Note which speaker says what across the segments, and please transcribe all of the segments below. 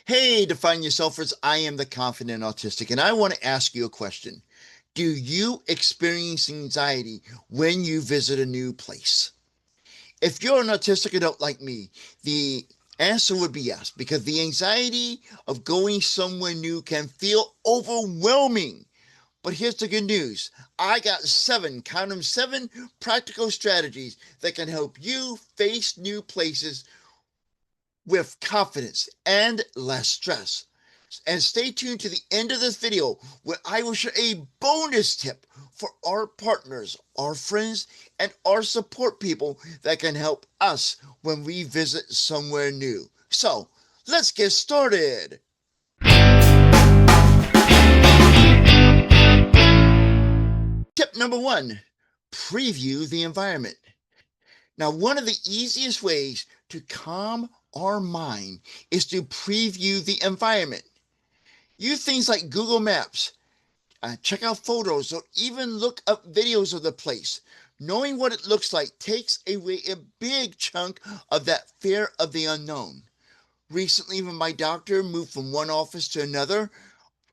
Speaker 1: Hey, Define Yourselfers, I am the Confident Autistic, and I want to ask you a question. Do you experience anxiety when you visit a new place? If you're an autistic adult like me, the answer would be yes, because the anxiety of going somewhere new can feel overwhelming. But here's the good news. I got count them, seven practical strategies that can help you face new places with confidence and less stress. And stay tuned to the end of this video where I will share a bonus tip for our partners, our friends, and our support people that can help us when we visit somewhere new. So let's get started. Tip number one, preview the environment. Now, one of the easiest ways to calm our mind is to preview the environment. Use things like Google Maps, check out photos, or even look up videos of the place. Knowing what it looks like takes away a big chunk of that fear of the unknown. Recently, when my doctor moved from one office to another,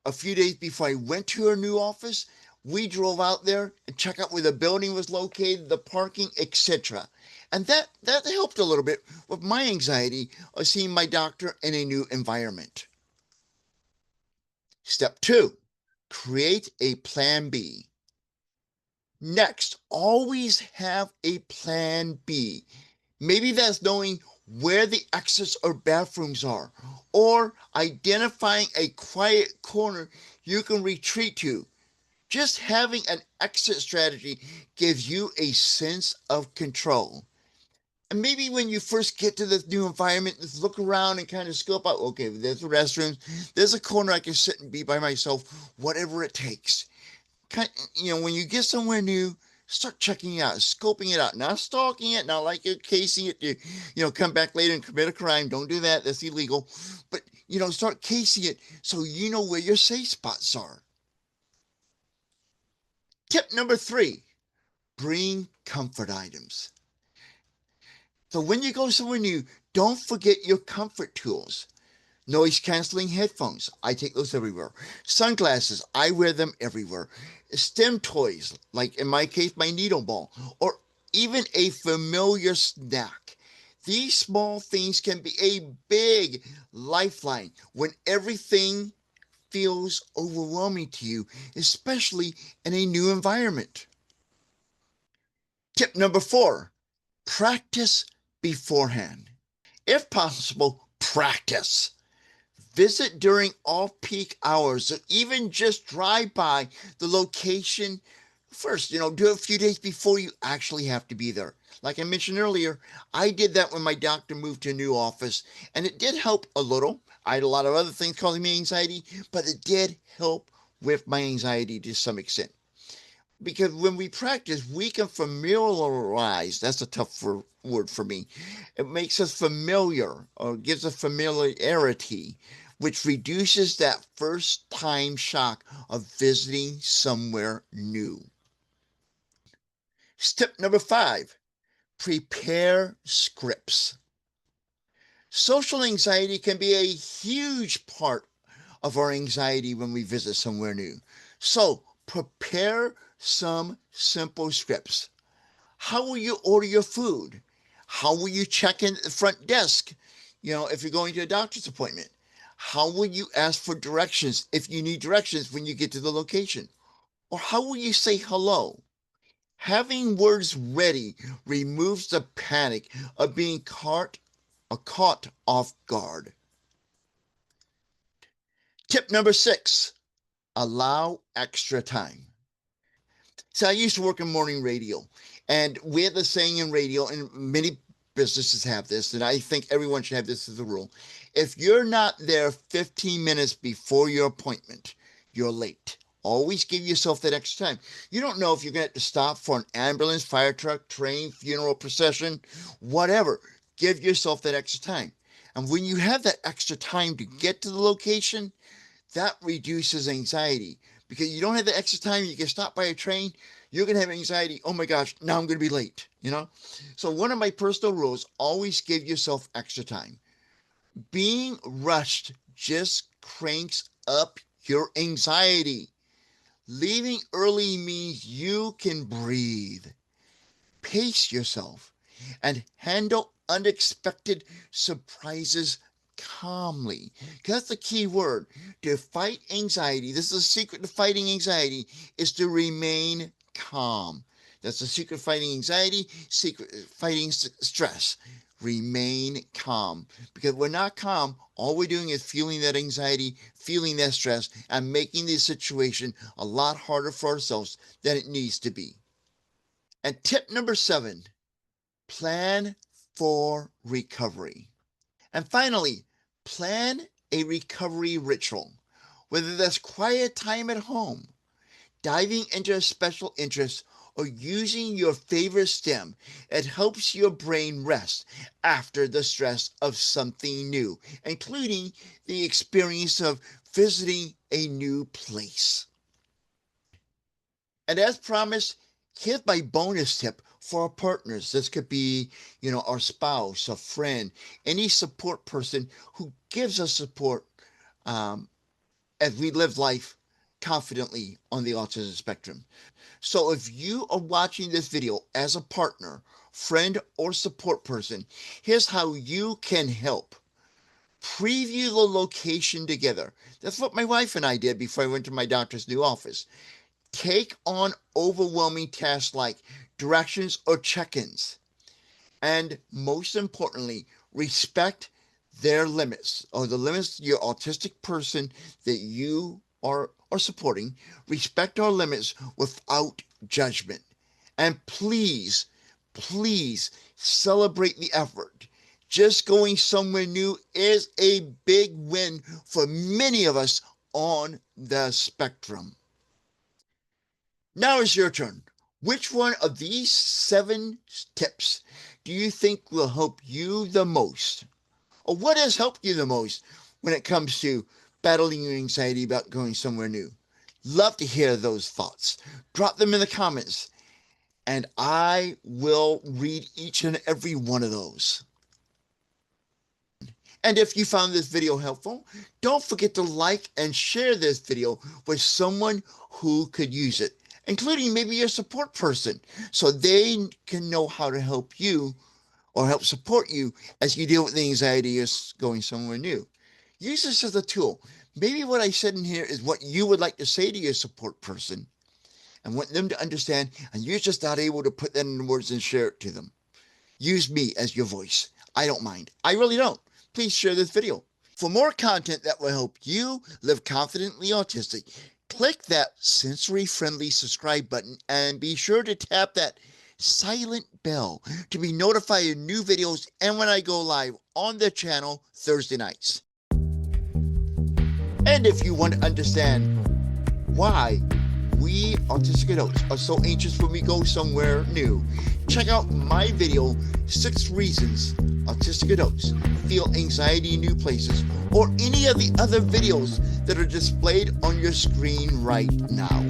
Speaker 1: a few days before I went to her new office, we drove out there and checked out where the building was located, the parking, etc. And that helped a little bit with my anxiety of seeing my doctor in a new environment. Step two, create a plan B. Next, always have a plan B. Maybe that's knowing where the exits or bathrooms are, or identifying a quiet corner you can retreat to. Just having an exit strategy gives you a sense of control. And maybe when you first get to this new environment, just look around and kind of scope out, okay, there's a restroom, there's a corner I can sit and be by myself, whatever it takes. When you get somewhere new, start checking it out, scoping it out, not stalking it, not like you're casing it to, come back later and commit a crime. Don't do that. That's illegal. But, start casing it so you know where your safe spots are. Tip number three, bring comfort items. So when you go somewhere new, don't forget your comfort tools. Noise canceling headphones, I take those everywhere. Sunglasses, I wear them everywhere. STEM toys, like in my case, my needle ball, or even a familiar snack. These small things can be a big lifeline when everything feels overwhelming to you, especially in a new environment. Tip number four, practice beforehand. If possible, practice. Visit during off-peak hours, or even just drive by the location first. Do it a few days before you actually have to be there. Like I mentioned earlier, I did that when my doctor moved to a new office, and it did help a little. I had a lot of other things causing me anxiety, but it did help with my anxiety to some extent. Because when we practice, we can familiarize. That's a tough word for me. It makes us familiar or gives us familiarity, which reduces that first time shock of visiting somewhere new. Step number five, prepare scripts. Social anxiety can be a huge part of our anxiety when we visit somewhere new. So prepare some simple scripts. How will you order your food? How will you check in at the front desk? If you're going to a doctor's appointment, how will you ask for directions if you need directions when you get to the location? Or how will you say hello? Having words ready removes the panic of being caught off guard. Tip number six, allow extra time. So I used to work in morning radio, and we had the saying in radio, and many businesses have this, and I think everyone should have this as a rule. If you're not there 15 minutes before your appointment, you're late. Always give yourself that extra time. You don't know if you're going to have to stop for an ambulance, fire truck, train, funeral procession, whatever. Give yourself that extra time. And when you have that extra time to get to the location, that reduces anxiety because you don't have the extra time. You get stopped by a train, you're going to have anxiety. Oh my gosh, now I'm going to be late. So one of my personal rules, always give yourself extra time. Being rushed just cranks up your anxiety. Leaving early means you can breathe, pace yourself, and handle unexpected surprises calmly. That's the key word. To fight anxiety, this is the secret to fighting anxiety, is to remain calm. That's the secret of fighting anxiety, secret of fighting stress. Remain calm. Because we're not calm, all we're doing is feeling that anxiety, feeling that stress, and making the situation a lot harder for ourselves than it needs to be. And tip number 7, plan for recovery. And finally, plan a recovery ritual, whether that's quiet time at home, diving into a special interest, or using your favorite stim. It helps your brain rest after the stress of something new, including the experience of visiting a new place. And as promised, here's my bonus tip for our partners. This could be, our spouse, a friend, any support person who gives us support as we live life confidently on the autism spectrum. So if you are watching this video as a partner, friend, or support person, here's how you can help. Preview the location together. That's what my wife and I did before I went to my doctor's new office. Take on overwhelming tasks like directions or check-ins. And most importantly, respect their limits, or the limits your autistic person that you are supporting. Respect our limits without judgment. And please, please celebrate the effort. Just going somewhere new is a big win for many of us on the spectrum. Now it's your turn. Which one of these 7 tips do you think will help you the most? Or what has helped you the most when it comes to battling your anxiety about going somewhere new? Love to hear those thoughts. Drop them in the comments, and I will read each and every one of those. And if you found this video helpful, don't forget to like and share this video with someone who could use it, including maybe your support person, so they can know how to help you or help support you as you deal with the anxiety of going somewhere new. Use this as a tool. Maybe what I said in here is what you would like to say to your support person and want them to understand, and you're just not able to put that into words and share it to them. Use me as your voice. I don't mind. I really don't. Please share this video. For more content that will help you live confidently autistic, click that sensory-friendly subscribe button and be sure to tap that silent bell to be notified of new videos and when I go live on the channel Thursday nights. And if you want to understand why we autistic adults are so anxious when we go somewhere new, check out my video, 6 Reasons Autistic Adults Feel Anxiety in New Places, or any of the other videos that are displayed on your screen right now.